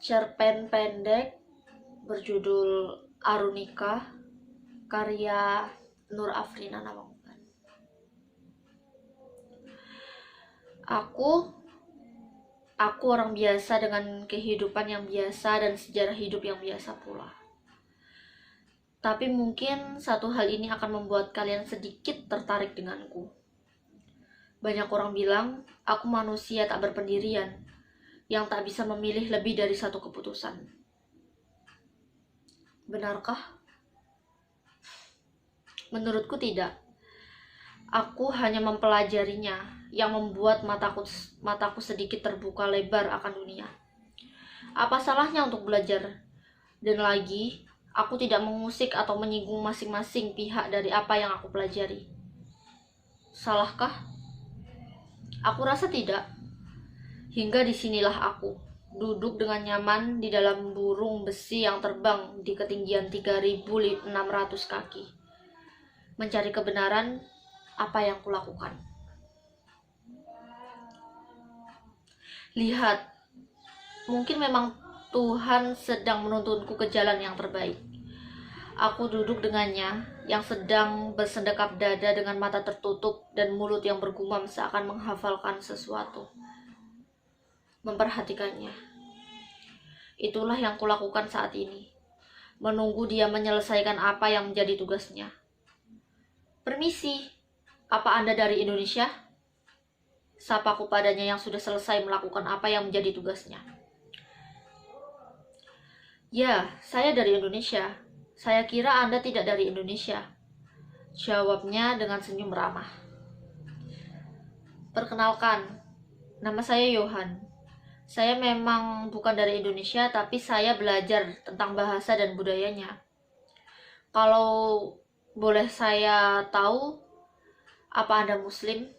cerpen pendek berjudul Arunika, karya Nur Afrina Nawangban. Aku orang biasa dengan kehidupan yang biasa dan sejarah hidup yang biasa pula. Tapi mungkin satu hal ini akan membuat kalian sedikit tertarik denganku. Banyak orang bilang aku manusia tak berpendirian, yang tak bisa memilih lebih dari satu keputusan. Benarkah? Menurutku tidak. Aku hanya mempelajarinya, yang membuat mataku sedikit terbuka lebar akan dunia. Apa salahnya untuk belajar? Dan lagi, aku tidak mengusik atau menyinggung masing-masing pihak dari apa yang aku pelajari. Salahkah? Aku rasa tidak. Hingga disinilah aku, duduk dengan nyaman di dalam burung besi yang terbang di ketinggian 3.600 kaki. Mencari kebenaran apa yang kulakukan. Lihat, mungkin memang Tuhan sedang menuntunku ke jalan yang terbaik. Aku duduk dengannya, yang sedang bersendekap dada dengan mata tertutup dan mulut yang bergumam seakan menghafalkan sesuatu. Memperhatikannya. Itulah yang kulakukan saat ini. Menunggu dia menyelesaikan apa yang menjadi tugasnya. Permisi, apa Anda dari Indonesia? Sapaku padanya yang sudah selesai melakukan apa yang menjadi tugasnya. Ya, saya dari Indonesia. Saya kira Anda tidak dari Indonesia. Jawabnya dengan senyum ramah. Perkenalkan, nama saya Johan. Saya memang bukan dari Indonesia, tapi saya belajar tentang bahasa dan budayanya. Kalau boleh saya tahu, apa Anda Muslim?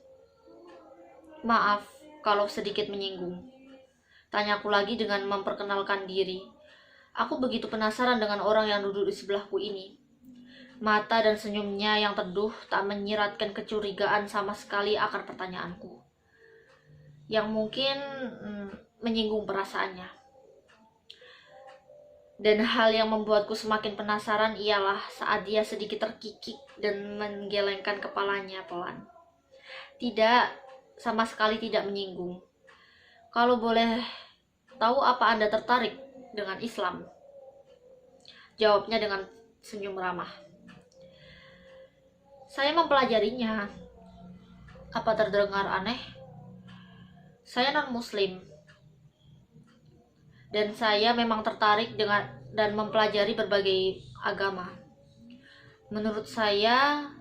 Maaf kalau sedikit menyinggung. Tanyaku lagi dengan memperkenalkan diri. Aku begitu penasaran dengan orang yang duduk di sebelahku ini. Mata dan senyumnya yang teduh tak menyiratkan kecurigaan sama sekali akan pertanyaanku, yang mungkin menyinggung perasaannya. Dan hal yang membuatku semakin penasaran ialah saat dia sedikit terkikik dan menggelengkan kepalanya pelan. Tidak, sama sekali tidak menyinggung. Kalau boleh tahu, apa Anda tertarik dengan Islam? Jawabnya dengan senyum ramah. Saya mempelajarinya. Apa terdengar aneh? Saya non-Muslim. Dan saya memang tertarik dengan dan mempelajari berbagai agama. Menurut saya,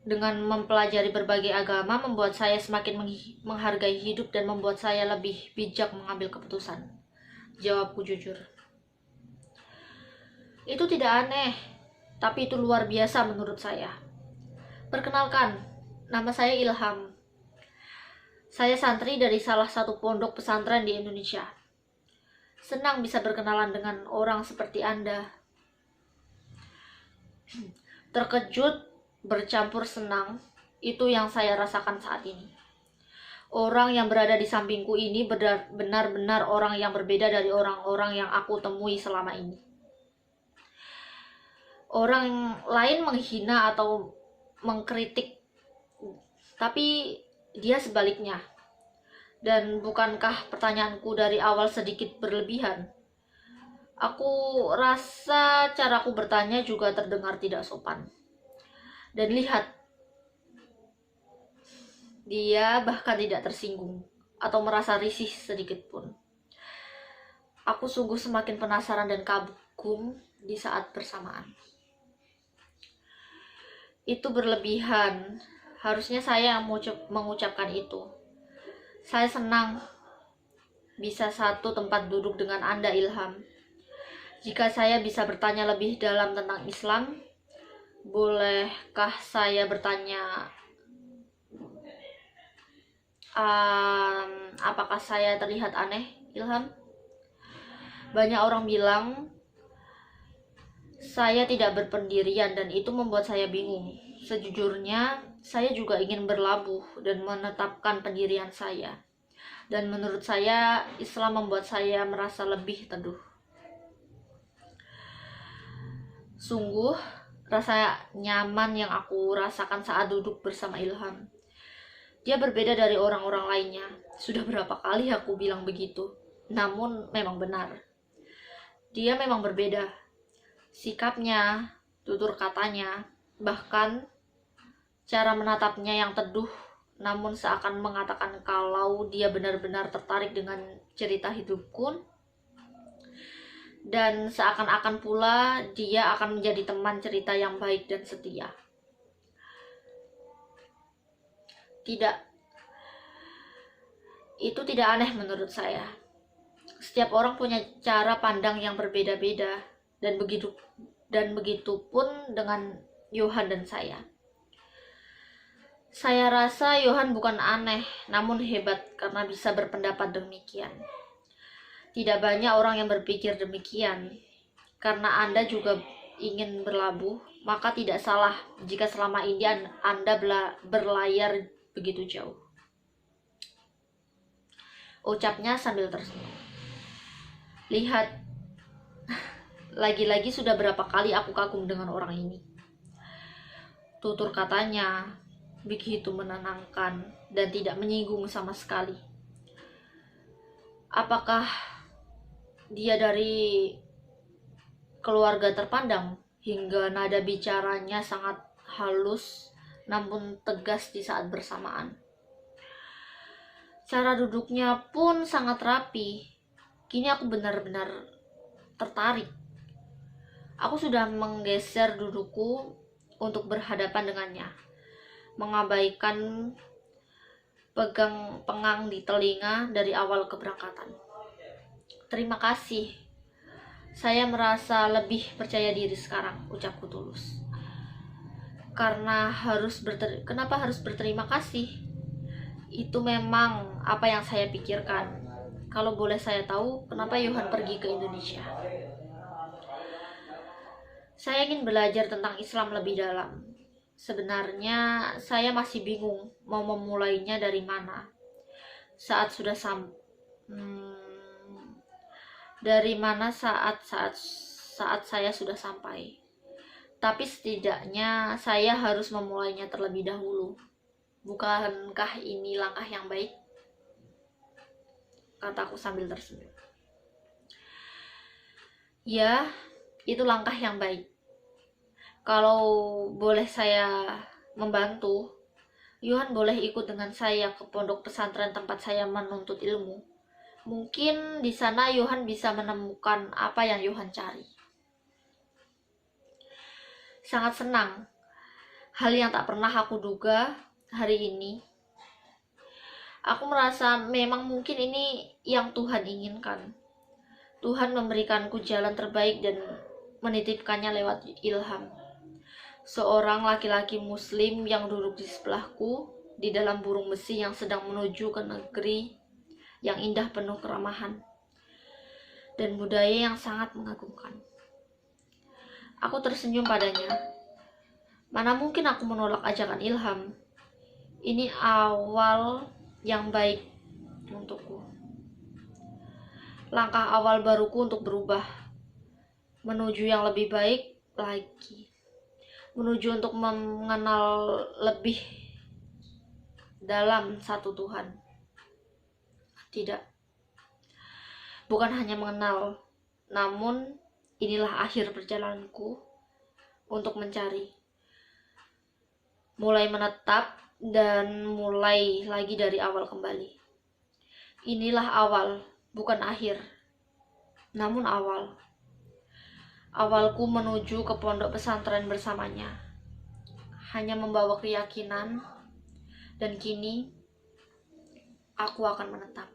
dengan mempelajari berbagai agama membuat saya semakin menghargai hidup dan membuat saya lebih bijak mengambil keputusan. Jawabku jujur. Itu tidak aneh, tapi itu luar biasa menurut saya. Perkenalkan, nama saya Ilham. Saya santri dari salah satu pondok pesantren di Indonesia. Senang bisa berkenalan dengan orang seperti Anda. Terkejut bercampur senang, itu yang saya rasakan saat ini. Orang yang berada di sampingku ini benar-benar orang yang berbeda dari orang-orang yang aku temui selama ini. Orang lain menghina atau mengkritik, tapi dia sebaliknya. Dan bukankah pertanyaanku dari awal sedikit berlebihan? Aku rasa caraku bertanya juga terdengar tidak sopan. Dan lihat, dia bahkan tidak tersinggung atau merasa risih sedikit pun. Aku sungguh semakin penasaran dan kagum di saat bersamaan. Itu berlebihan. Harusnya saya yang mengucapkan itu. Saya senang bisa satu tempat duduk dengan Anda, Ilham. Jika saya bisa bertanya lebih dalam tentang Islam, bolehkah saya bertanya, apakah saya terlihat aneh, Ilham? Banyak orang bilang saya tidak berpendirian dan itu membuat saya bingung. Sejujurnya, saya juga ingin berlabuh dan menetapkan pendirian saya. Dan menurut saya, Islam membuat saya merasa lebih teduh. Sungguh, rasa nyaman yang aku rasakan saat duduk bersama Ilham. Dia berbeda dari orang-orang lainnya. Sudah berapa kali aku bilang begitu. Namun memang benar. Dia memang berbeda. Sikapnya, tutur katanya, bahkan cara menatapnya yang teduh, namun seakan mengatakan kalau dia benar-benar tertarik dengan cerita hidupku. Dan seakan-akan pula dia akan menjadi teman cerita yang baik dan setia. Tidak, itu tidak aneh menurut saya. Setiap orang punya cara pandang yang berbeda-beda, dan begitu pun dengan Yohan dan saya. Saya rasa Yohan bukan aneh, namun hebat karena bisa berpendapat demikian. Tidak banyak orang yang berpikir demikian. Karena Anda juga ingin berlabuh, maka tidak salah jika selama ini Anda berlayar begitu jauh. Ucapnya sambil tersenyum. Lihat, lagi-lagi sudah berapa kali aku kagum dengan orang ini. Tutur katanya begitu menenangkan dan tidak menyinggung sama sekali. Apakah dia dari keluarga terpandang hingga nada bicaranya sangat halus namun tegas di saat bersamaan? Cara duduknya pun sangat rapi. Kini aku benar-benar tertarik. Aku sudah menggeser dudukku untuk berhadapan dengannya, mengabaikan pengang di telinga dari awal keberangkatan. Terima kasih. Saya merasa lebih percaya diri sekarang, ucapku tulus. Kenapa harus berterima kasih? Itu memang apa yang saya pikirkan. Kalau boleh saya tahu, kenapa Yohan pergi ke Indonesia? Saya ingin belajar tentang Islam lebih dalam. Sebenarnya saya masih bingung mau memulainya dari mana. Saat saya sudah sampai. Tapi setidaknya saya harus memulainya terlebih dahulu. Bukankah ini langkah yang baik? Kataku sambil tersenyum. Ya, itu langkah yang baik. Kalau boleh saya membantu, Yohan boleh ikut dengan saya ke pondok pesantren tempat saya menuntut ilmu. Mungkin di sana Yohan bisa menemukan apa yang Yohan cari. Sangat senang. Hal yang tak pernah aku duga hari ini. Aku merasa memang mungkin ini yang Tuhan inginkan. Tuhan memberikanku jalan terbaik dan menitipkannya lewat Ilham. Seorang laki-laki muslim yang duduk di sebelahku di dalam burung besi yang sedang menuju ke negeri yang indah penuh keramahan dan budaya yang sangat mengagumkan. Aku tersenyum padanya. Mana mungkin aku menolak ajakan Ilham. Ini awal yang baik untukku. Langkah awal baruku untuk berubah menuju yang lebih baik lagi. Menuju untuk mengenal lebih dalam satu Tuhan. Tidak. Bukan hanya mengenal, namun inilah akhir perjalananku untuk mencari. Mulai menetap dan mulai lagi dari awal kembali. Inilah awal, bukan akhir, namun awal. Awalku menuju ke pondok pesantren bersamanya hanya membawa keyakinan, dan kini aku akan menetap.